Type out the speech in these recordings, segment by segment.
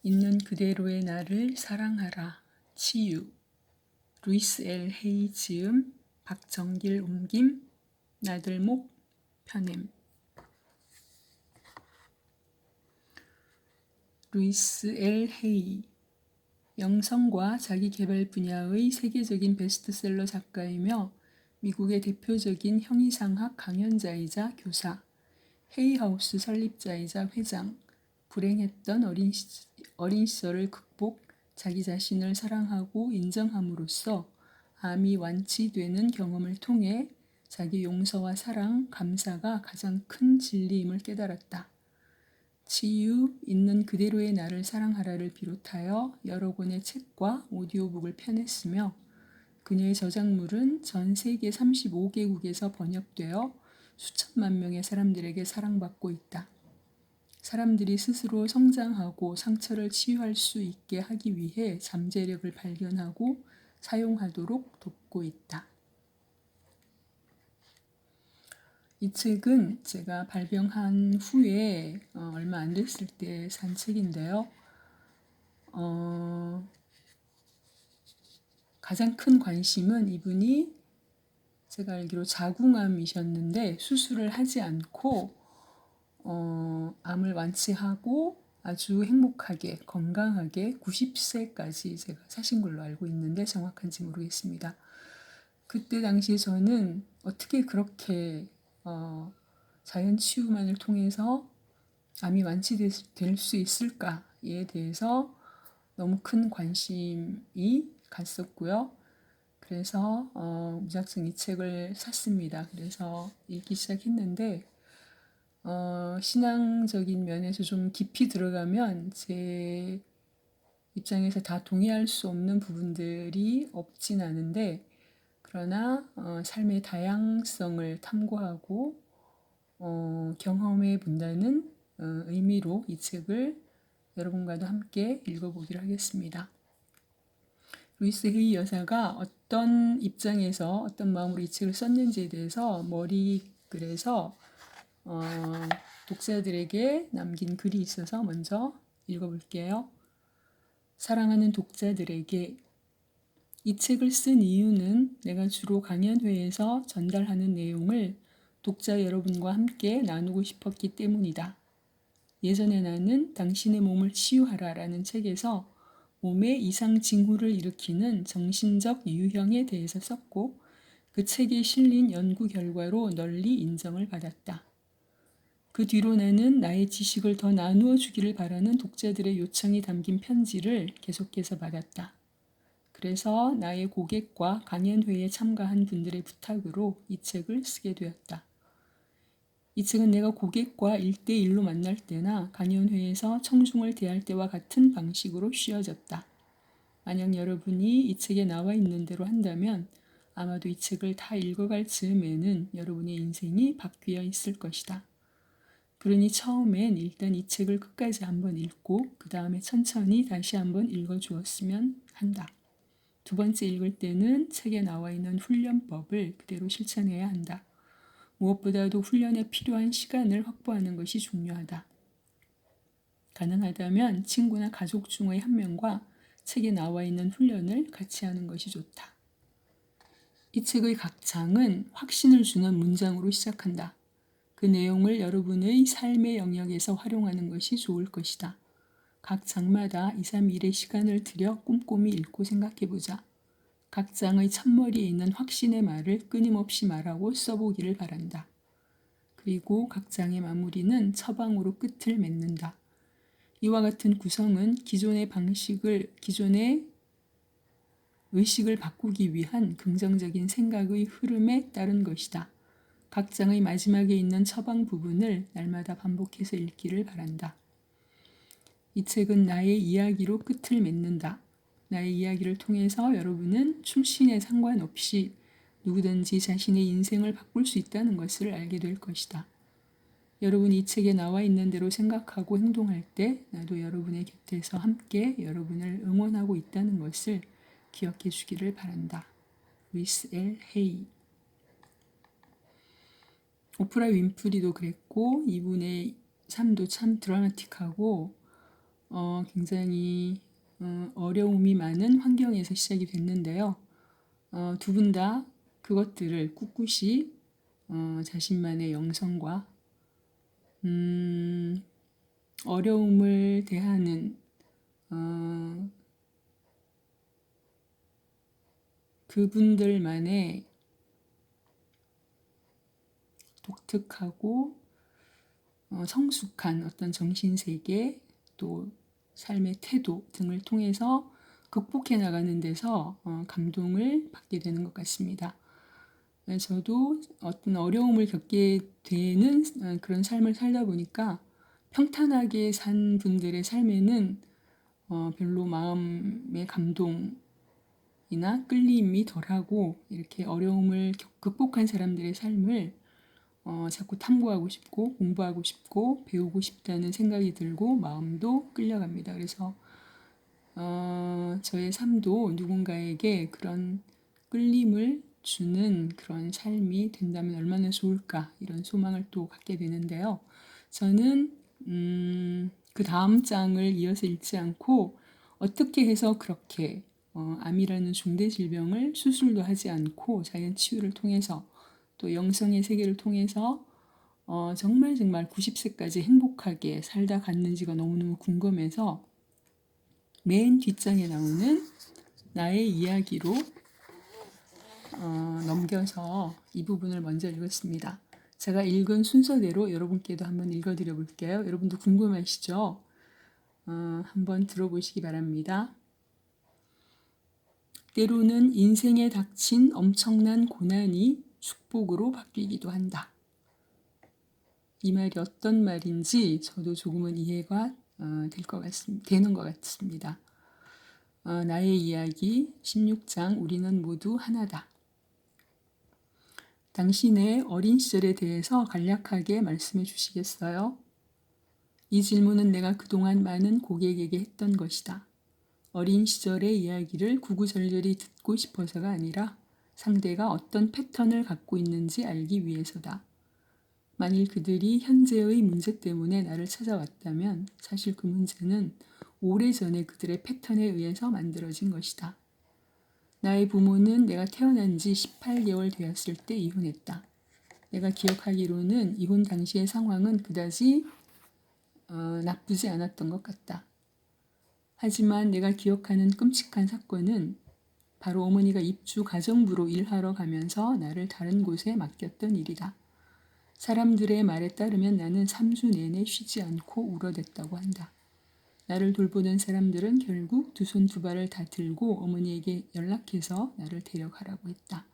있는 그대로의 나를 사랑하라. 치유. 루이스 L. 헤이 지음, 박정길 옮김, 나들목 편엠. 루이스 L. 헤이, 영성과 자기계발 분야의 세계적인 베스트셀러 작가이며 미국의 대표적인 형이상학 강연자이자 교사, 헤이하우스 설립자이자 회장, 불행했던 어린 시절을 극복, 자기 자신을 사랑하고 인정함으로써 암이 완치되는 경험을 통해 자기 용서와 사랑, 감사가 가장 큰 진리임을 깨달았다. 치유, 있는 그대로의 나를 사랑하라를 비롯하여 여러 권의 책과 오디오북을 펴냈으며 그녀의 저작물은 전 세계 35개국에서 번역되어 수천만 명의 사람들에게 사랑받고 있다. 사람들이 스스로 성장하고 상처를 치유할 수 있게 하기 위해 잠재력을 발견하고 사용하도록 돕고 있다. 이 책은 제가 발병한 후에 얼마 안 됐을 때 산 책인데요. 가장 큰 관심은 이분이 제가 알기로 자궁암이셨는데 수술을 하지 않고 암을 완치하고 아주 행복하게 건강하게 90세까지 제가 사신 걸로 알고 있는데 정확한지 모르겠습니다. 그때 당시에 저는 어떻게 그렇게 자연 치유만을 통해서 암이 완치될 수 있을까에 대해서 너무 큰 관심이 갔었고요. 그래서 무작정 이 책을 샀습니다. 그래서 읽기 시작했는데 신앙적인 면에서 좀 깊이 들어가면 제 입장에서 다 동의할 수 없는 부분들이 없진 않은데 그러나 삶의 다양성을 탐구하고 경험해 본다는 의미로 이 책을 여러분과도 함께 읽어보기로 하겠습니다. 루이스 헤이 여사가 어떤 입장에서 어떤 마음으로 이 책을 썼는지에 대해서 머리글에서 독자들에게 남긴 글이 있어서 먼저 읽어볼게요. 사랑하는 독자들에게 이 책을 쓴 이유는 내가 주로 강연회에서 전달하는 내용을 독자 여러분과 함께 나누고 싶었기 때문이다. 예전에 나는 당신의 몸을 치유하라 라는 책에서 몸에 이상 징후를 일으키는 정신적 유형에 대해서 썼고 그 책에 실린 연구 결과로 널리 인정을 받았다. 그 뒤로 나는 나의 지식을 더 나누어 주기를 바라는 독자들의 요청이 담긴 편지를 계속해서 받았다. 그래서 나의 고객과 강연회에 참가한 분들의 부탁으로 이 책을 쓰게 되었다. 이 책은 내가 고객과 1대1로 만날 때나 강연회에서 청중을 대할 때와 같은 방식으로 씌워졌다. 만약 여러분이 이 책에 나와 있는 대로 한다면 아마도 이 책을 다 읽어갈 즈음에는 여러분의 인생이 바뀌어 있을 것이다. 그러니 처음엔 일단 이 책을 끝까지 한번 읽고 그 다음에 천천히 다시 한번 읽어주었으면 한다. 두 번째 읽을 때는 책에 나와 있는 훈련법을 그대로 실천해야 한다. 무엇보다도 훈련에 필요한 시간을 확보하는 것이 중요하다. 가능하다면 친구나 가족 중의 한 명과 책에 나와 있는 훈련을 같이 하는 것이 좋다. 이 책의 각 장은 확신을 주는 문장으로 시작한다. 그 내용을 여러분의 삶의 영역에서 활용하는 것이 좋을 것이다. 각 장마다 2, 3일의 시간을 들여 꼼꼼히 읽고 생각해보자. 각 장의 첫머리에 있는 확신의 말을 끊임없이 말하고 써보기를 바란다. 그리고 각 장의 마무리는 처방으로 끝을 맺는다. 이와 같은 구성은 기존의 의식을 바꾸기 위한 긍정적인 생각의 흐름에 따른 것이다. 각 장의 마지막에 있는 처방 부분을 날마다 반복해서 읽기를 바란다. 이 책은 나의 이야기로 끝을 맺는다. 나의 이야기를 통해서 여러분은 출신에 상관없이 누구든지 자신의 인생을 바꿀 수 있다는 것을 알게 될 것이다. 여러분이 이 책에 나와 있는 대로 생각하고 행동할 때 나도 여러분의 곁에서 함께 여러분을 응원하고 있다는 것을 기억해 주기를 바란다. 루이스 L. 헤이. 오프라 윈프리도 그랬고 이분의 삶도 참 드라마틱하고 굉장히 어려움이 많은 환경에서 시작이 됐는데요. 두 분 다 그것들을 꿋꿋이 자신만의 영성과 어려움을 대하는 그분들만의 독특하고 성숙한 어떤 정신세계 또 삶의 태도 등을 통해서 극복해 나가는 데서 감동을 받게 되는 것 같습니다. 저도 어떤 어려움을 겪게 되는 그런 삶을 살다 보니까 평탄하게 산 분들의 삶에는 별로 마음의 감동이나 끌림이 덜하고 이렇게 어려움을 극복한 사람들의 삶을 자꾸 탐구하고 싶고 공부하고 싶고 배우고 싶다는 생각이 들고 마음도 끌려갑니다. 그래서 저의 삶도 누군가에게 그런 끌림을 주는 그런 삶이 된다면 얼마나 좋을까 이런 소망을 또 갖게 되는데요. 저는 그 다음 장을 이어서 읽지 않고 어떻게 해서 그렇게 암이라는 중대 질병을 수술도 하지 않고 자연 치유를 통해서 또 영성의 세계를 통해서 정말 90세까지 행복하게 살다 갔는지가 너무너무 궁금해서 맨 뒷장에 나오는 나의 이야기로 넘겨서 이 부분을 먼저 읽었습니다. 제가 읽은 순서대로 여러분께도 한번 읽어드려 볼게요. 여러분도 궁금하시죠? 한번 들어보시기 바랍니다. 때로는 인생에 닥친 엄청난 고난이 축복으로 바뀌기도 한다. 이 말이 어떤 말인지 저도 조금은 이해가 되는 것 같습니다. 나의 이야기 16장 우리는 모두 하나다. 당신의 어린 시절에 대해서 간략하게 말씀해 주시겠어요? 이 질문은 내가 그동안 많은 고객에게 했던 것이다. 어린 시절의 이야기를 구구절절히 듣고 싶어서가 아니라 상대가 어떤 패턴을 갖고 있는지 알기 위해서다. 만일 그들이 현재의 문제 때문에 나를 찾아왔다면 사실 그 문제는 오래전에 그들의 패턴에 의해서 만들어진 것이다. 나의 부모는 내가 태어난 지 18개월 되었을 때 이혼했다. 내가 기억하기로는 이혼 당시의 상황은 그다지 나쁘지 않았던 것 같다. 하지만 내가 기억하는 끔찍한 사건은 바로 어머니가 입주 가정부로 일하러 가면서 나를 다른 곳에 맡겼던 일이다. 사람들의 말에 따르면 나는 3주 내내 쉬지 않고 울어댔다고 한다. 나를 돌보는 사람들은 결국 두 손 두 발을 다 들고 어머니에게 연락해서 나를 데려가라고 했다.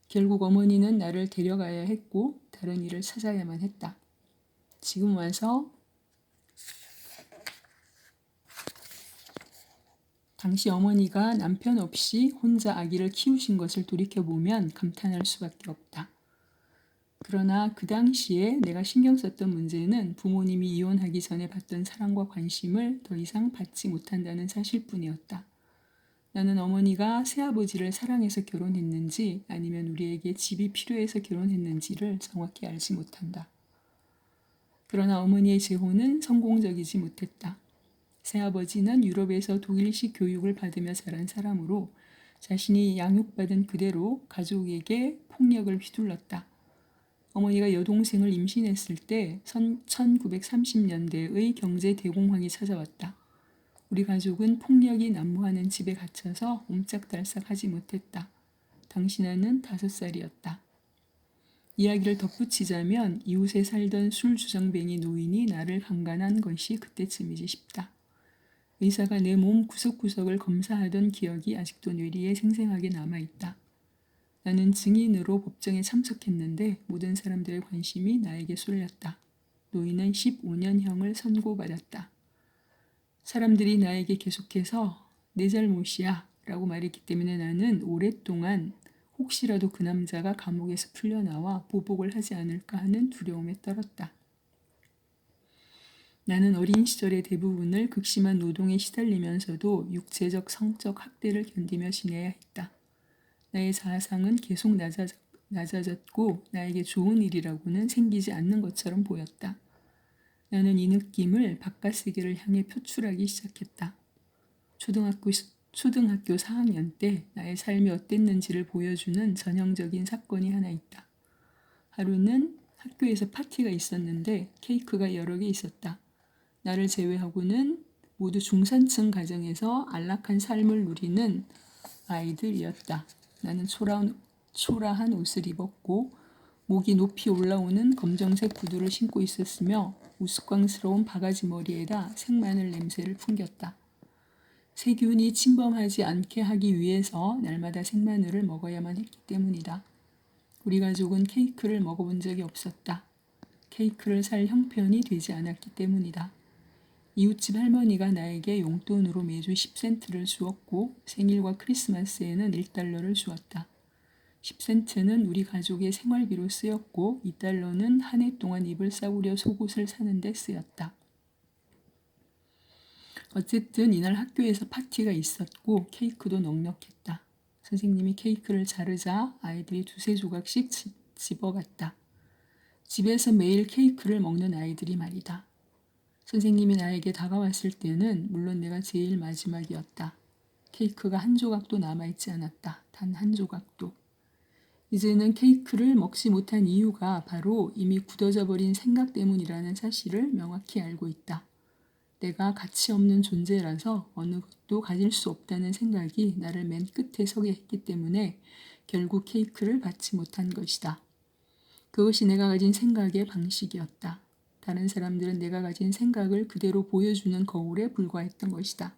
결국 어머니는 나를 데려가야 했고 다른 일을 찾아야만 했다. 지금 와서 당시 어머니가 남편 없이 혼자 아기를 키우신 것을 돌이켜보면 감탄할 수밖에 없다. 그러나 그 당시에 내가 신경 썼던 문제는 부모님이 이혼하기 전에 받던 사랑과 관심을 더 이상 받지 못한다는 사실뿐이었다. 나는 어머니가 새아버지를 사랑해서 결혼했는지 아니면 우리에게 집이 필요해서 결혼했는지를 정확히 알지 못한다. 그러나 어머니의 재혼은 성공적이지 못했다. 새아버지는 유럽에서 독일식 교육을 받으며 자란 사람으로 자신이 양육받은 그대로 가족에게 폭력을 휘둘렀다. 어머니가 여동생을 임신했을 때 1930년대의 경제 대공황이 찾아왔다. 우리 가족은 폭력이 난무하는 집에 갇혀서 옴짝달싹하지 못했다. 당신아는 5살이었다. 이야기를 덧붙이자면 이웃에 살던 술주정뱅이 노인이 나를 강간한 것이 그때쯤이지 싶다. 의사가 내 몸 구석구석을 검사하던 기억이 아직도 뇌리에 생생하게 남아있다. 나는 증인으로 법정에 참석했는데 모든 사람들의 관심이 나에게 쏠렸다. 노인은 15년형을 선고받았다. 사람들이 나에게 계속해서 내 잘못이야 라고 말했기 때문에 나는 오랫동안 혹시라도 그 남자가 감옥에서 풀려나와 보복을 하지 않을까 하는 두려움에 떨었다. 나는 어린 시절의 대부분을 극심한 노동에 시달리면서도 육체적, 성적 학대를 견디며 지내야 했다. 나의 자아상은 계속 낮아졌고 나에게 좋은 일이라고는 생기지 않는 것처럼 보였다. 나는 이 느낌을 바깥 세계를 향해 표출하기 시작했다. 초등학교 4학년 때 나의 삶이 어땠는지를 보여주는 전형적인 사건이 하나 있다. 하루는 학교에서 파티가 있었는데 케이크가 여러 개 있었다. 나를 제외하고는 모두 중산층 가정에서 안락한 삶을 누리는 아이들이었다. 나는 초라한 옷을 입었고 목이 높이 올라오는 검정색 구두를 신고 있었으며 우스꽝스러운 바가지 머리에다 생마늘 냄새를 풍겼다. 세균이 침범하지 않게 하기 위해서 날마다 생마늘을 먹어야만 했기 때문이다. 우리 가족은 케이크를 먹어본 적이 없었다. 케이크를 살 형편이 되지 않았기 때문이다. 이웃집 할머니가 나에게 용돈으로 매주 10센트를 주었고 생일과 크리스마스에는 1달러를 주었다. 10센트는 우리 가족의 생활비로 쓰였고 2달러는 한 해 동안 입을 싸구려 속옷을 사는 데 쓰였다. 어쨌든 이날 학교에서 파티가 있었고 케이크도 넉넉했다. 선생님이 케이크를 자르자 아이들이 두세 조각씩 집어갔다. 집에서 매일 케이크를 먹는 아이들이 말이다. 선생님이 나에게 다가왔을 때는 물론 내가 제일 마지막이었다. 케이크가 한 조각도 남아있지 않았다. 단 한 조각도. 이제는 케이크를 먹지 못한 이유가 바로 이미 굳어져 버린 생각 때문이라는 사실을 명확히 알고 있다. 내가 가치 없는 존재라서 어느 것도 가질 수 없다는 생각이 나를 맨 끝에 서게 했기 때문에 결국 케이크를 받지 못한 것이다. 그것이 내가 가진 생각의 방식이었다. 다른 사람들은 내가 가진 생각을 그대로 보여주는 거울에 불과했던 것이다.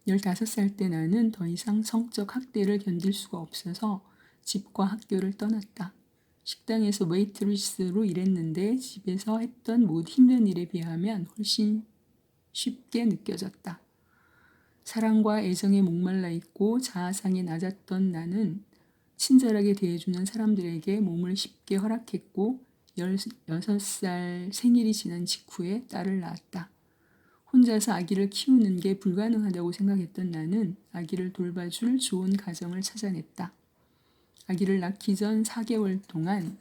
15살 때 나는 더 이상 성적 학대를 견딜 수가 없어서 집과 학교를 떠났다. 식당에서 웨이트리스로 일했는데 집에서 했던 모든 힘든 일에 비하면 훨씬 쉽게 느껴졌다. 사랑과 애정에 목말라 있고 자아상이 낮았던 나는 친절하게 대해주는 사람들에게 몸을 쉽게 허락했고 16살 생일이 지난 직후에 딸을 낳았다. 혼자서 아기를 키우는 게 불가능하다고 생각했던 나는 아기를 돌봐줄 좋은 가정을 찾아냈다. 아기를 낳기 전 4개월 동안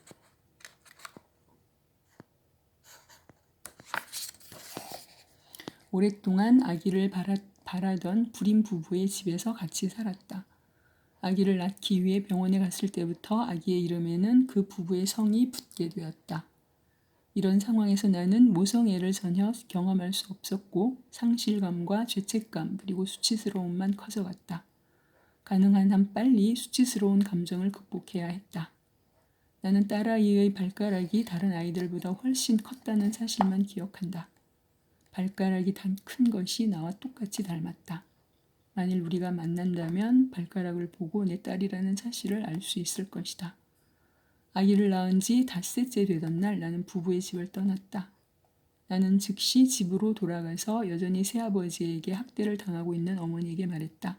오랫동안 아기를 바라던 불임 부부의 집에서 같이 살았다. 아기를 낳기 위해 병원에 갔을 때부터 아기의 이름에는 그 부부의 성이 붙게 되었다. 이런 상황에서 나는 모성애를 전혀 경험할 수 없었고 상실감과 죄책감 그리고 수치스러움만 커져갔다. 가능한 한 빨리 수치스러운 감정을 극복해야 했다. 나는 딸아이의 발가락이 다른 아이들보다 훨씬 컸다는 사실만 기억한다. 발가락이 단 큰 것이 나와 똑같이 닮았다. 만일 우리가 만난다면 발가락을 보고 내 딸이라는 사실을 알 수 있을 것이다. 아기를 낳은 지 닷새째 되던 날 나는 부부의 집을 떠났다. 나는 즉시 집으로 돌아가서 여전히 새아버지에게 학대를 당하고 있는 어머니에게 말했다.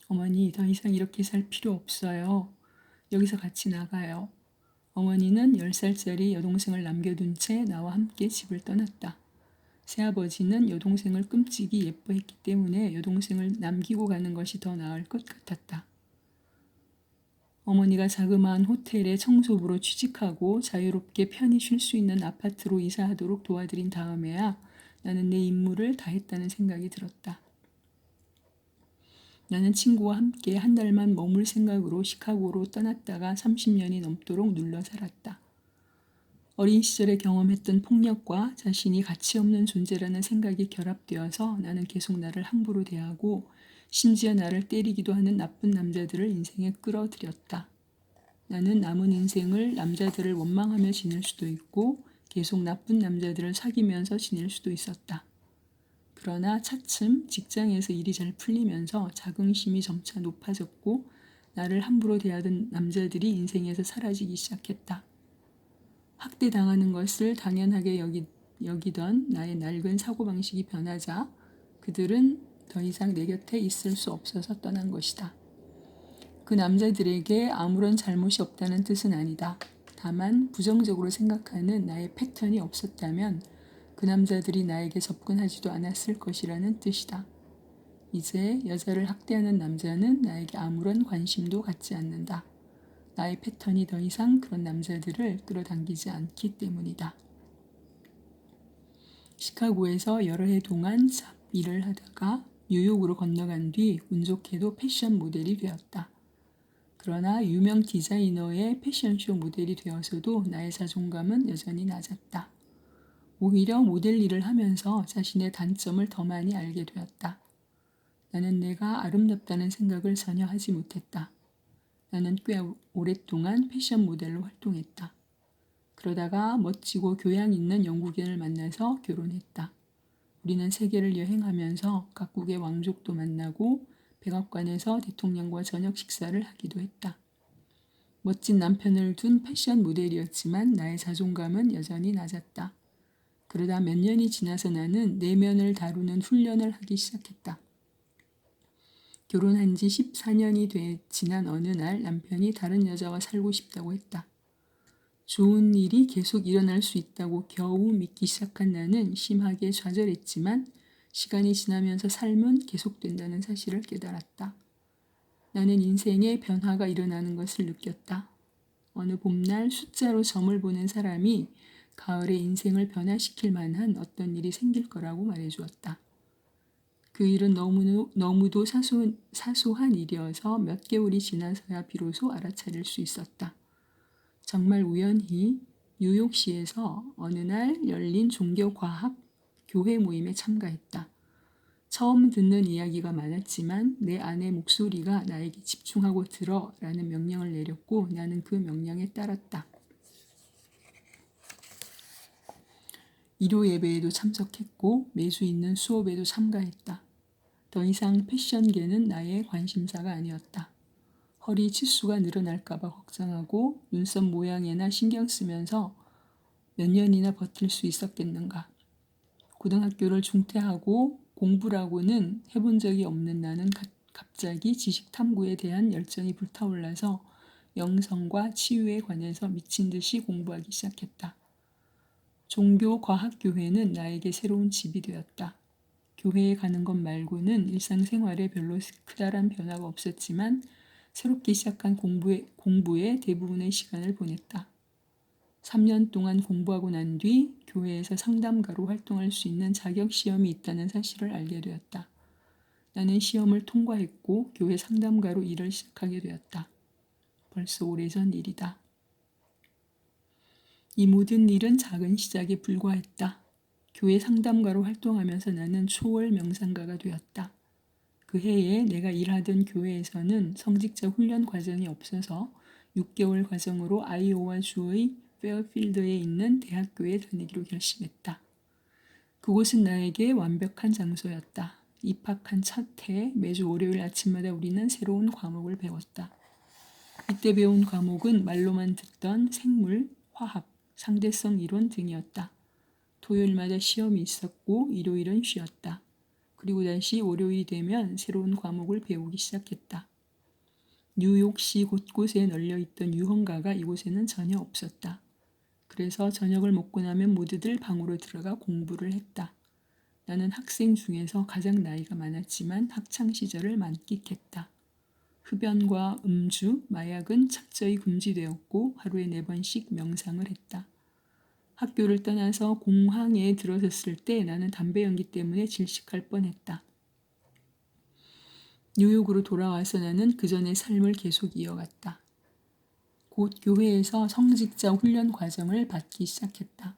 어머니, 더 이상 이렇게 살 필요 없어요. 여기서 같이 나가요. 어머니는 10살짜리 여동생을 남겨둔 채 나와 함께 집을 떠났다. 새아버지는 여동생을 끔찍이 예뻐했기 때문에 여동생을 남기고 가는 것이 더 나을 것 같았다. 어머니가 자그마한 호텔에 청소부로 취직하고 자유롭게 편히 쉴 수 있는 아파트로 이사하도록 도와드린 다음에야 나는 내 임무를 다했다는 생각이 들었다. 나는 친구와 함께 한 달만 머물 생각으로 시카고로 떠났다가 30년이 넘도록 눌러 살았다. 어린 시절에 경험했던 폭력과 자신이 가치 없는 존재라는 생각이 결합되어서 나는 계속 나를 함부로 대하고 심지어 나를 때리기도 하는 나쁜 남자들을 인생에 끌어들였다. 나는 남은 인생을 남자들을 원망하며 지낼 수도 있고 계속 나쁜 남자들을 사귀면서 지낼 수도 있었다. 그러나 차츰 직장에서 일이 잘 풀리면서 자긍심이 점차 높아졌고 나를 함부로 대하던 남자들이 인생에서 사라지기 시작했다. 학대당하는 것을 당연하게 여기던 나의 낡은 사고방식이 변하자 그들은 더 이상 내 곁에 있을 수 없어서 떠난 것이다. 그 남자들에게 아무런 잘못이 없다는 뜻은 아니다. 다만 부정적으로 생각하는 나의 패턴이 없었다면 그 남자들이 나에게 접근하지도 않았을 것이라는 뜻이다. 이제 여자를 학대하는 남자는 나에게 아무런 관심도 갖지 않는다. 나의 패턴이 더 이상 그런 남자들을 끌어당기지 않기 때문이다. 시카고에서 여러 해 동안 삽 일을 하다가 뉴욕으로 건너간 뒤 운 좋게도 패션 모델이 되었다. 그러나 유명 디자이너의 패션쇼 모델이 되어서도 나의 자존감은 여전히 낮았다. 오히려 모델 일을 하면서 자신의 단점을 더 많이 알게 되었다. 나는 내가 아름답다는 생각을 전혀 하지 못했다. 나는 꽤 오랫동안 패션 모델로 활동했다. 그러다가 멋지고 교양 있는 영국인을 만나서 결혼했다. 우리는 세계를 여행하면서 각국의 왕족도 만나고 백악관에서 대통령과 저녁 식사를 하기도 했다. 멋진 남편을 둔 패션 모델이었지만 나의 자존감은 여전히 낮았다. 그러다 몇 년이 지나서 나는 내면을 다루는 훈련을 하기 시작했다. 결혼한 지 14년이 지난 어느 날 남편이 다른 여자와 살고 싶다고 했다. 좋은 일이 계속 일어날 수 있다고 겨우 믿기 시작한 나는 심하게 좌절했지만 시간이 지나면서 삶은 계속된다는 사실을 깨달았다. 나는 인생에 변화가 일어나는 것을 느꼈다. 어느 봄날 숫자로 점을 보는 사람이 가을에 인생을 변화시킬 만한 어떤 일이 생길 거라고 말해주었다. 그 일은 너무도 사소한 일이어서 몇 개월이 지나서야 비로소 알아차릴 수 있었다. 정말 우연히 뉴욕시에서 어느 날 열린 종교과학 교회 모임에 참가했다. 처음 듣는 이야기가 많았지만 내 안의 목소리가 나에게 집중하고 들어라는 명령을 내렸고 나는 그 명령에 따랐다. 일요 예배에도 참석했고 매주 있는 수업에도 참가했다. 더 이상 패션계는 나의 관심사가 아니었다. 허리 치수가 늘어날까봐 걱정하고 눈썹 모양에나 신경 쓰면서 몇 년이나 버틸 수 있었겠는가. 고등학교를 중퇴하고 공부라고는 해본 적이 없는 나는 갑자기 지식 탐구에 대한 열정이 불타올라서 영성과 치유에 관해서 미친 듯이 공부하기 시작했다. 종교과학교회는 나에게 새로운 집이 되었다. 교회에 가는 것 말고는 일상생활에 별로 크다란 변화가 없었지만 새롭게 시작한 공부에 대부분의 시간을 보냈다. 3년 동안 공부하고 난 뒤 교회에서 상담가로 활동할 수 있는 자격 시험이 있다는 사실을 알게 되었다. 나는 시험을 통과했고 교회 상담가로 일을 시작하게 되었다. 벌써 오래전 일이다. 이 모든 일은 작은 시작에 불과했다. 교회 상담가로 활동하면서 나는 초월 명상가가 되었다. 그 해에 내가 일하던 교회에서는 성직자 훈련 과정이 없어서 6개월 과정으로 아이오와 주의 페어필드에 있는 대학교에 다니기로 결심했다. 그곳은 나에게 완벽한 장소였다. 입학한 첫 해 매주 월요일 아침마다 우리는 새로운 과목을 배웠다. 이때 배운 과목은 말로만 듣던 생물, 화학, 상대성 이론 등이었다. 토요일마다 시험이 있었고 일요일은 쉬었다. 그리고 다시 월요일이 되면 새로운 과목을 배우기 시작했다. 뉴욕시 곳곳에 널려있던 유흥가가 이곳에는 전혀 없었다. 그래서 저녁을 먹고 나면 모두들 방으로 들어가 공부를 했다. 나는 학생 중에서 가장 나이가 많았지만 학창시절을 만끽했다. 흡연과 음주, 마약은 철저히 금지되었고 하루에 4번씩 명상을 했다. 학교를 떠나서 공항에 들어섰을 때 나는 담배 연기 때문에 질식할 뻔했다. 뉴욕으로 돌아와서 나는 그전의 삶을 계속 이어갔다. 곧 교회에서 성직자 훈련 과정을 받기 시작했다.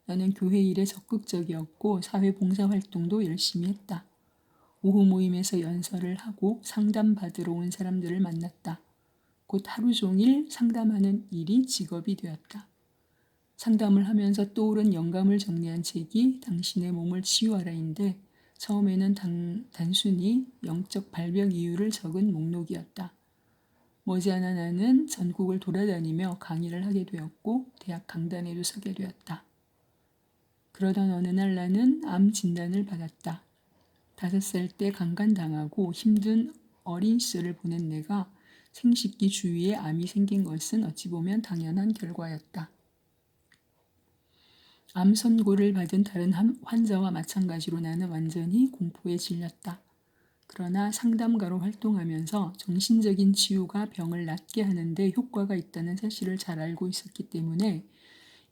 나는 교회 일에 적극적이었고 사회 봉사 활동도 열심히 했다. 오후 모임에서 연설을 하고 상담받으러 온 사람들을 만났다. 곧 하루 종일 상담하는 일이 직업이 되었다. 상담을 하면서 떠오른 영감을 정리한 책이 당신의 몸을 치유하라인데 처음에는 단순히 영적 발병 이유를 적은 목록이었다. 머지않아 나는 전국을 돌아다니며 강의를 하게 되었고 대학 강단에도 서게 되었다. 그러던 어느 날 나는 암 진단을 받았다. 5살 때 강간당하고 힘든 어린 시절을 보낸 내가 생식기 주위에 암이 생긴 것은 어찌 보면 당연한 결과였다. 암 선고를 받은 다른 환자와 마찬가지로 나는 완전히 공포에 질렸다. 그러나 상담가로 활동하면서 정신적인 치유가 병을 낫게 하는데 효과가 있다는 사실을 잘 알고 있었기 때문에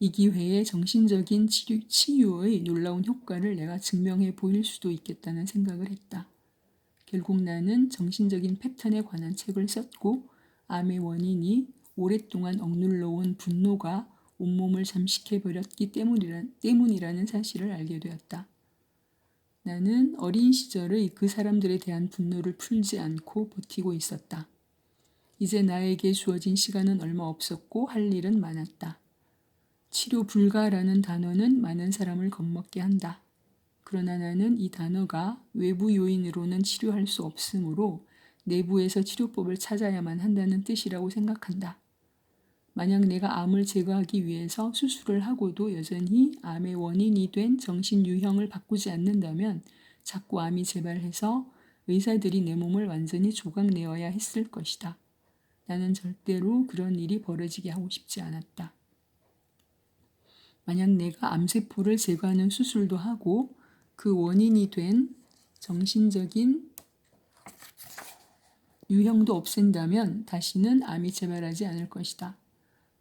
이 기회에 정신적인 치유의 놀라운 효과를 내가 증명해 보일 수도 있겠다는 생각을 했다. 결국 나는 정신적인 패턴에 관한 책을 썼고 암의 원인이 오랫동안 억눌러 온 분노가 온몸을 잠식해버렸기 때문이라는 사실을 알게 되었다. 나는 어린 시절의 그 사람들에 대한 분노를 풀지 않고 버티고 있었다. 이제 나에게 주어진 시간은 얼마 없었고 할 일은 많았다. 치료 불가라는 단어는 많은 사람을 겁먹게 한다. 그러나 나는 이 단어가 외부 요인으로는 치료할 수 없으므로 내부에서 치료법을 찾아야만 한다는 뜻이라고 생각한다. 만약 내가 암을 제거하기 위해서 수술을 하고도 여전히 암의 원인이 된 정신 유형을 바꾸지 않는다면 자꾸 암이 재발해서 의사들이 내 몸을 완전히 조각내어야 했을 것이다. 나는 절대로 그런 일이 벌어지게 하고 싶지 않았다. 만약 내가 암세포를 제거하는 수술도 하고 그 원인이 된 정신적인 유형도 없앤다면 다시는 암이 재발하지 않을 것이다.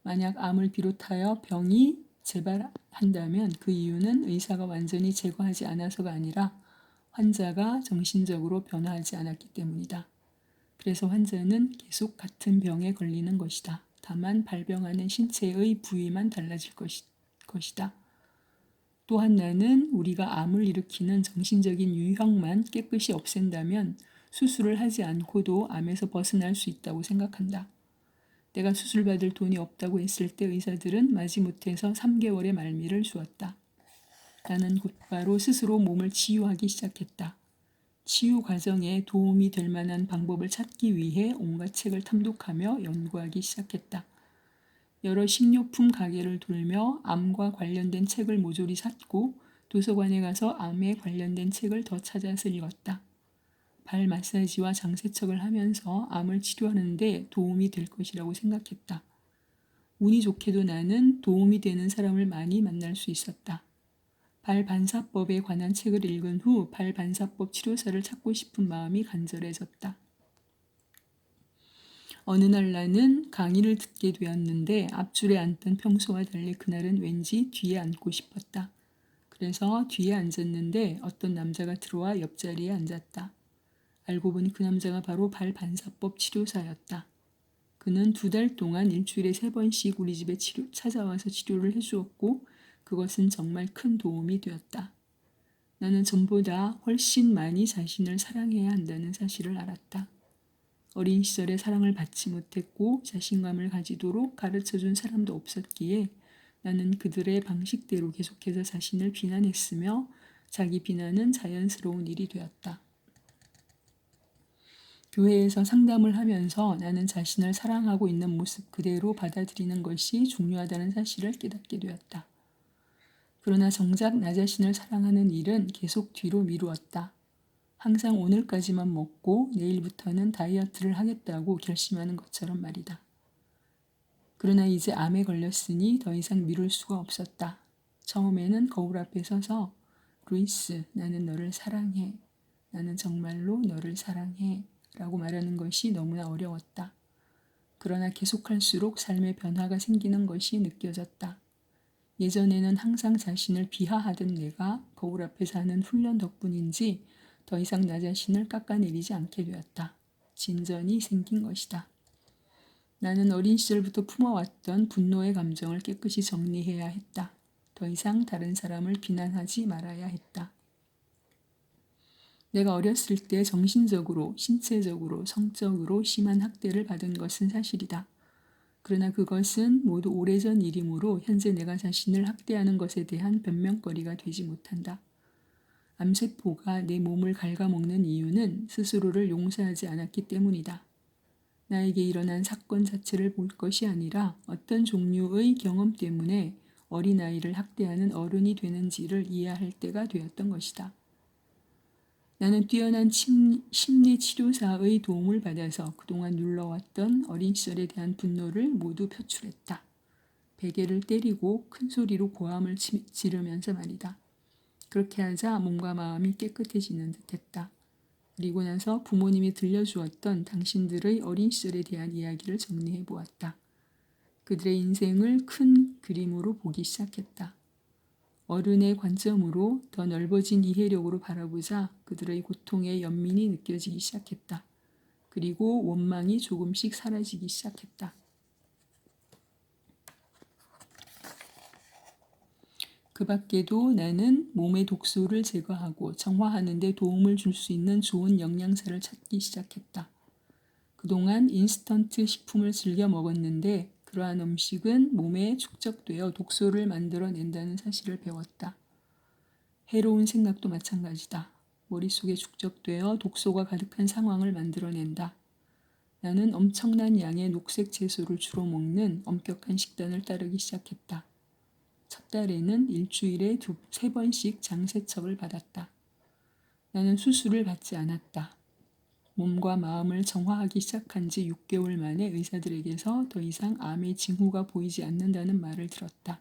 만약 암을 비롯하여 병이 재발한다면 그 이유는 의사가 완전히 제거하지 않아서가 아니라 환자가 정신적으로 변화하지 않았기 때문이다. 그래서 환자는 계속 같은 병에 걸리는 것이다. 다만 발병하는 신체의 부위만 달라질 것이다. 또한 나는 우리가 암을 일으키는 정신적인 유형만 깨끗이 없앤다면 수술을 하지 않고도 암에서 벗어날 수 있다고 생각한다. 내가 수술받을 돈이 없다고 했을 때 의사들은 마지못해서 3개월의 말미를 주었다. 나는 곧바로 스스로 몸을 치유하기 시작했다. 치유 과정에 도움이 될 만한 방법을 찾기 위해 온갖 책을 탐독하며 연구하기 시작했다. 여러 식료품 가게를 돌며 암과 관련된 책을 모조리 샀고 도서관에 가서 암에 관련된 책을 더 찾아서 읽었다. 발 마사지와 장세척을 하면서 암을 치료하는 데 도움이 될 것이라고 생각했다. 운이 좋게도 나는 도움이 되는 사람을 많이 만날 수 있었다. 발반사법에 관한 책을 읽은 후 발반사법 치료사를 찾고 싶은 마음이 간절해졌다. 어느 날 나는 강의를 듣게 되었는데 앞줄에 앉던 평소와 달리 그날은 왠지 뒤에 앉고 싶었다. 그래서 뒤에 앉았는데 어떤 남자가 들어와 옆자리에 앉았다. 알고 보니 그 남자가 바로 발반사법 치료사였다. 그는 2달 동안 일주일에 3번씩 우리 집에 찾아와서 치료를 해주었고 그것은 정말 큰 도움이 되었다. 나는 전보다 훨씬 많이 자신을 사랑해야 한다는 사실을 알았다. 어린 시절에 사랑을 받지 못했고 자신감을 가지도록 가르쳐준 사람도 없었기에 나는 그들의 방식대로 계속해서 자신을 비난했으며 자기 비난은 자연스러운 일이 되었다. 교회에서 상담을 하면서 나는 자신을 사랑하고 있는 모습 그대로 받아들이는 것이 중요하다는 사실을 깨닫게 되었다. 그러나 정작 나 자신을 사랑하는 일은 계속 뒤로 미루었다. 항상 오늘까지만 먹고 내일부터는 다이어트를 하겠다고 결심하는 것처럼 말이다. 그러나 이제 암에 걸렸으니 더 이상 미룰 수가 없었다. 처음에는 거울 앞에 서서 루이스, 나는 너를 사랑해. 나는 정말로 너를 사랑해. 라고 말하는 것이 너무나 어려웠다. 그러나 계속할수록 삶의 변화가 생기는 것이 느껴졌다. 예전에는 항상 자신을 비하하던 내가 거울 앞에서 하는 훈련 덕분인지 더 이상 나 자신을 깎아내리지 않게 되었다. 진전이 생긴 것이다. 나는 어린 시절부터 품어왔던 분노의 감정을 깨끗이 정리해야 했다. 더 이상 다른 사람을 비난하지 말아야 했다. 내가 어렸을 때 정신적으로, 신체적으로, 성적으로 심한 학대를 받은 것은 사실이다. 그러나 그것은 모두 오래전 일이므로 현재 내가 자신을 학대하는 것에 대한 변명거리가 되지 못한다. 암세포가 내 몸을 갉아먹는 이유는 스스로를 용서하지 않았기 때문이다. 나에게 일어난 사건 자체를 볼 것이 아니라 어떤 종류의 경험 때문에 어린아이를 학대하는 어른이 되는지를 이해할 때가 되었던 것이다. 나는 뛰어난 심리치료사의 도움을 받아서 그동안 눌러왔던 어린 시절에 대한 분노를 모두 표출했다. 베개를 때리고 큰 소리로 고함을 지르면서 말이다. 그렇게 하자 몸과 마음이 깨끗해지는 듯했다. 그리고 나서 부모님이 들려주었던 당신들의 어린 시절에 대한 이야기를 정리해 보았다. 그들의 인생을 큰 그림으로 보기 시작했다. 어른의 관점으로 더 넓어진 이해력으로 바라보자 그들의 고통의 연민이 느껴지기 시작했다. 그리고 원망이 조금씩 사라지기 시작했다. 그 밖에도 나는 몸의 독소를 제거하고 정화하는 데 도움을 줄 수 있는 좋은 영양사를 찾기 시작했다. 그동안 인스턴트 식품을 즐겨 먹었는데 그러한 음식은 몸에 축적되어 독소를 만들어낸다는 사실을 배웠다. 해로운 생각도 마찬가지다. 머릿속에 축적되어 독소가 가득한 상황을 만들어낸다. 나는 엄청난 양의 녹색 채소를 주로 먹는 엄격한 식단을 따르기 시작했다. 첫 달에는 일주일에 3번씩 장세척을 받았다. 나는 수술을 받지 않았다. 몸과 마음을 정화하기 시작한 지 6개월 만에 의사들에게서 더 이상 암의 징후가 보이지 않는다는 말을 들었다.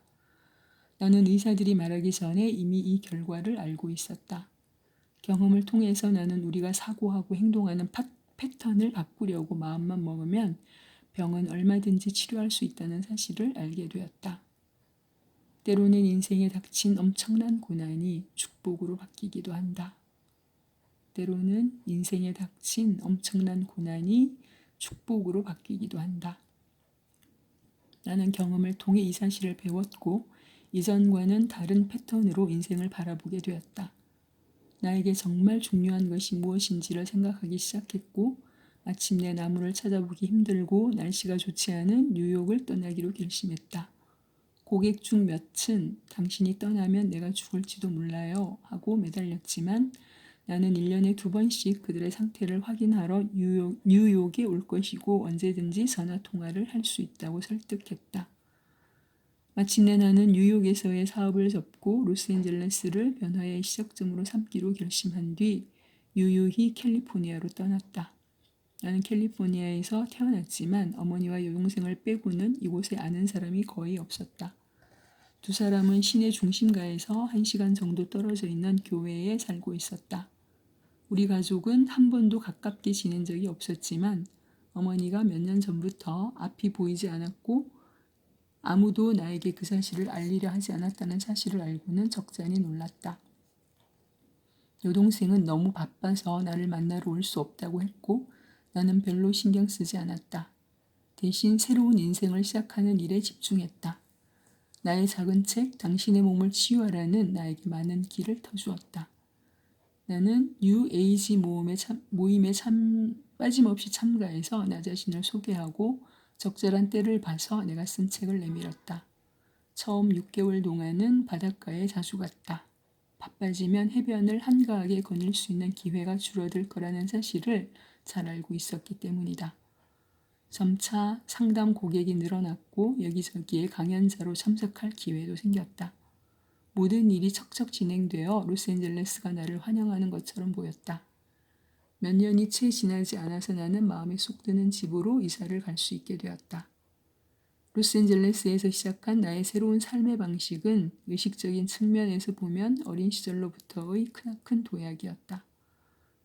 나는 의사들이 말하기 전에 이미 이 결과를 알고 있었다. 경험을 통해서 나는 우리가 사고하고 행동하는 패턴을 바꾸려고 마음만 먹으면 병은 얼마든지 치료할 수 있다는 사실을 알게 되었다. 때로는 인생에 닥친 엄청난 고난이 축복으로 바뀌기도 한다. 때로는 인생에 닥친 엄청난 고난이 축복으로 바뀌기도 한다. 나는 경험을 통해 이 사실을 배웠고 이전과는 다른 패턴으로 인생을 바라보게 되었다. 나에게 정말 중요한 것이 무엇인지를 생각하기 시작했고 마침내 나무를 찾아보기 힘들고 날씨가 좋지 않은 뉴욕을 떠나기로 결심했다. 고객 중 몇은 당신이 떠나면 내가 죽을지도 몰라요 하고 매달렸지만 나는 1년에 2번씩 그들의 상태를 확인하러 뉴욕에 올 것이고 언제든지 전화통화를 할 수 있다고 설득했다. 마침내 나는 뉴욕에서의 사업을 접고 로스앤젤레스를 변화의 시작점으로 삼기로 결심한 뒤 유유히 캘리포니아로 떠났다. 나는 캘리포니아에서 태어났지만 어머니와 여동생을 빼고는 이곳에 아는 사람이 거의 없었다. 두 사람은 시내 중심가에서 1시간 정도 떨어져 있는 교외에 살고 있었다. 우리 가족은 한 번도 가깝게 지낸 적이 없었지만 어머니가 몇 년 전부터 앞이 보이지 않았고 아무도 나에게 그 사실을 알리려 하지 않았다는 사실을 알고는 적잖이 놀랐다. 여동생은 너무 바빠서 나를 만나러 올 수 없다고 했고 나는 별로 신경 쓰지 않았다. 대신 새로운 인생을 시작하는 일에 집중했다. 나의 작은 책 당신의 몸을 치유하라는 나에게 많은 길을 터주었다. 나는 뉴에이지 모임에 빠짐없이 참가해서 나 자신을 소개하고 적절한 때를 봐서 내가 쓴 책을 내밀었다. 처음 6개월 동안은 바닷가에 자주 갔다. 바빠지면 해변을 한가하게 거닐 수 있는 기회가 줄어들 거라는 사실을 잘 알고 있었기 때문이다. 점차 상담 고객이 늘어났고 여기저기에 강연자로 참석할 기회도 생겼다. 모든 일이 척척 진행되어 로스앤젤레스가 나를 환영하는 것처럼 보였다. 몇 년이 채 지나지 않아서 나는 마음에 쏙 드는 집으로 이사를 갈 수 있게 되었다. 로스앤젤레스에서 시작한 나의 새로운 삶의 방식은 의식적인 측면에서 보면 어린 시절로부터의 크나큰 도약이었다.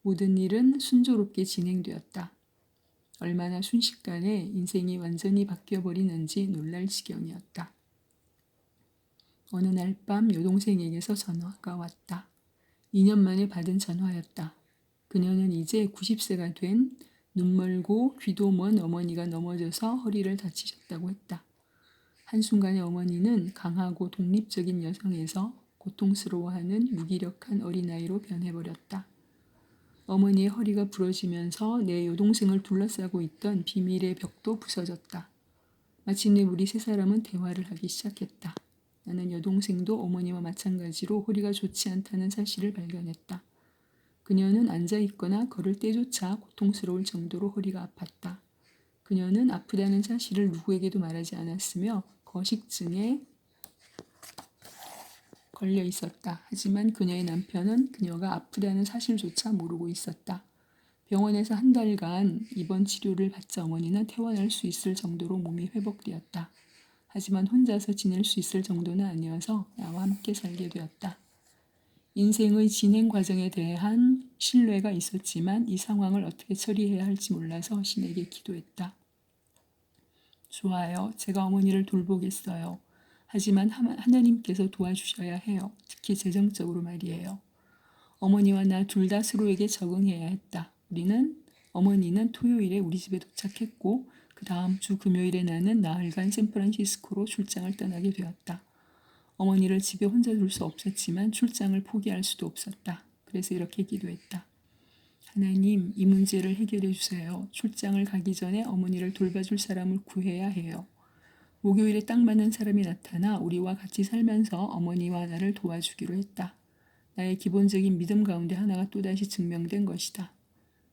모든 일은 순조롭게 진행되었다. 얼마나 순식간에 인생이 완전히 바뀌어버리는지 놀랄 지경이었다. 어느 날 밤 여동생에게서 전화가 왔다. 2년 만에 받은 전화였다. 그녀는 이제 90세가 된 눈멀고 귀도 먼 어머니가 넘어져서 허리를 다치셨다고 했다. 한순간에 어머니는 강하고 독립적인 여성에서 고통스러워하는 무기력한 어린아이로 변해버렸다. 어머니의 허리가 부러지면서 내 여동생을 둘러싸고 있던 비밀의 벽도 부서졌다. 마침내 우리 세 사람은 대화를 하기 시작했다. 나는 여동생도 어머니와 마찬가지로 허리가 좋지 않다는 사실을 발견했다. 그녀는 앉아있거나 걸을 때조차 고통스러울 정도로 허리가 아팠다. 그녀는 아프다는 사실을 누구에게도 말하지 않았으며 거식증에 걸려 있었다. 하지만 그녀의 남편은 그녀가 아프다는 사실조차 모르고 있었다. 병원에서 한 달간 입원 치료를 받자 어머니는 퇴원할 수 있을 정도로 몸이 회복되었다. 하지만 혼자서 지낼 수 있을 정도는 아니어서 나와 함께 살게 되었다. 인생의 진행 과정에 대한 신뢰가 있었지만 이 상황을 어떻게 처리해야 할지 몰라서 신에게 기도했다. 좋아요. 제가 어머니를 돌보겠어요. 하지만 하나님께서 도와주셔야 해요. 특히 재정적으로 말이에요. 어머니와 나 둘 다 서로에게 적응해야 했다. 어머니는 토요일에 우리 집에 도착했고 그 다음 주 금요일에 나는 나흘간 샌프란시스코로 출장을 떠나게 되었다. 어머니를 집에 혼자 둘 수 없었지만 출장을 포기할 수도 없었다. 그래서 이렇게 기도했다. 하나님, 이 문제를 해결해 주세요. 출장을 가기 전에 어머니를 돌봐줄 사람을 구해야 해요. 목요일에 딱 맞는 사람이 나타나 우리와 같이 살면서 어머니와 나를 도와주기로 했다. 나의 기본적인 믿음 가운데 하나가 또다시 증명된 것이다.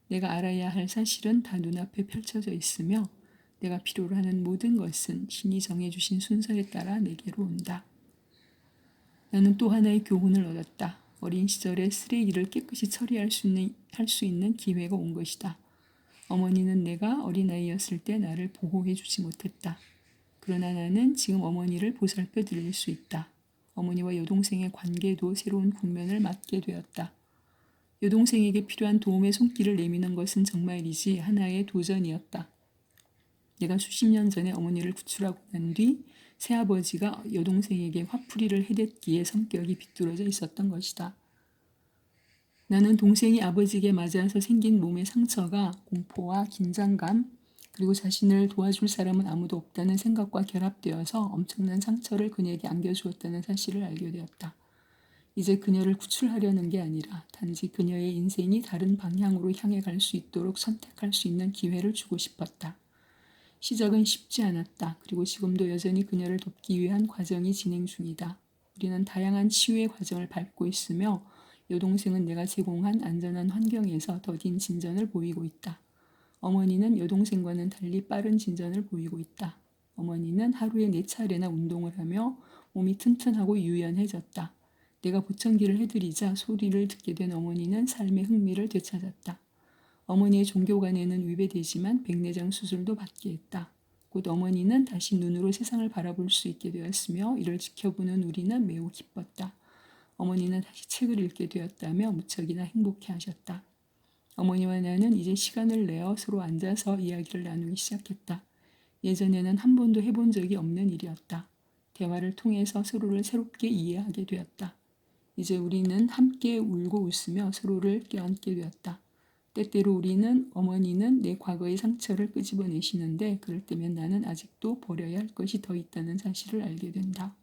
내가 알아야 할 사실은 다 눈앞에 펼쳐져 있으며 내가 필요로 하는 모든 것은 신이 정해주신 순서에 따라 내게로 온다. 나는 또 하나의 교훈을 얻었다. 어린 시절에 쓰레기를 깨끗이 처리할 수 있는 기회가 온 것이다. 어머니는 내가 어린아이였을 때 나를 보호해 주지 못했다. 그러나 나는 지금 어머니를 보살펴 드릴 수 있다. 어머니와 여동생의 관계도 새로운 국면을 맞게 되었다. 여동생에게 필요한 도움의 손길을 내미는 것은 정말이지 하나의 도전이었다. 내가 수십 년 전에 어머니를 구출하고 난 뒤 새아버지가 여동생에게 화풀이를 해댔기에 성격이 비뚤어져 있었던 것이다. 나는 동생이 아버지에게 맞아서 생긴 몸의 상처가 공포와 긴장감 그리고 자신을 도와줄 사람은 아무도 없다는 생각과 결합되어서 엄청난 상처를 그녀에게 안겨주었다는 사실을 알게 되었다. 이제 그녀를 구출하려는 게 아니라 단지 그녀의 인생이 다른 방향으로 향해 갈 수 있도록 선택할 수 있는 기회를 주고 싶었다. 시작은 쉽지 않았다. 그리고 지금도 여전히 그녀를 돕기 위한 과정이 진행 중이다. 우리는 다양한 치유의 과정을 밟고 있으며 여동생은 내가 제공한 안전한 환경에서 더딘 진전을 보이고 있다. 어머니는 여동생과는 달리 빠른 진전을 보이고 있다. 어머니는 하루에 4차례나 운동을 하며 몸이 튼튼하고 유연해졌다. 내가 보청기를 해드리자 소리를 듣게 된 어머니는 삶의 흥미를 되찾았다. 어머니의 종교관에는 위배되지만 백내장 수술도 받게 했다. 곧 어머니는 다시 눈으로 세상을 바라볼 수 있게 되었으며 이를 지켜보는 우리는 매우 기뻤다. 어머니는 다시 책을 읽게 되었다며 무척이나 행복해 하셨다. 어머니와 나는 이제 시간을 내어 서로 앉아서 이야기를 나누기 시작했다. 예전에는 한 번도 해본 적이 없는 일이었다. 대화를 통해서 서로를 새롭게 이해하게 되었다. 이제 우리는 함께 울고 웃으며 서로를 껴안게 되었다. 때때로 어머니는 내 과거의 상처를 끄집어내시는데 그럴 때면 나는 아직도 버려야 할 것이 더 있다는 사실을 알게 된다.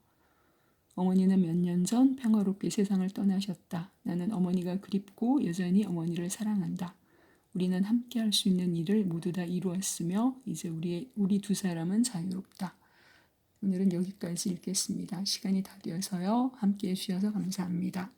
어머니는 몇 년 전 평화롭게 세상을 떠나셨다. 나는 어머니가 그립고 여전히 어머니를 사랑한다. 우리는 함께 할 수 있는 일을 모두 다 이루었으며 이제 우리 두 사람은 자유롭다. 오늘은 여기까지 읽겠습니다. 시간이 다 되어서요. 함께 해주셔서 감사합니다.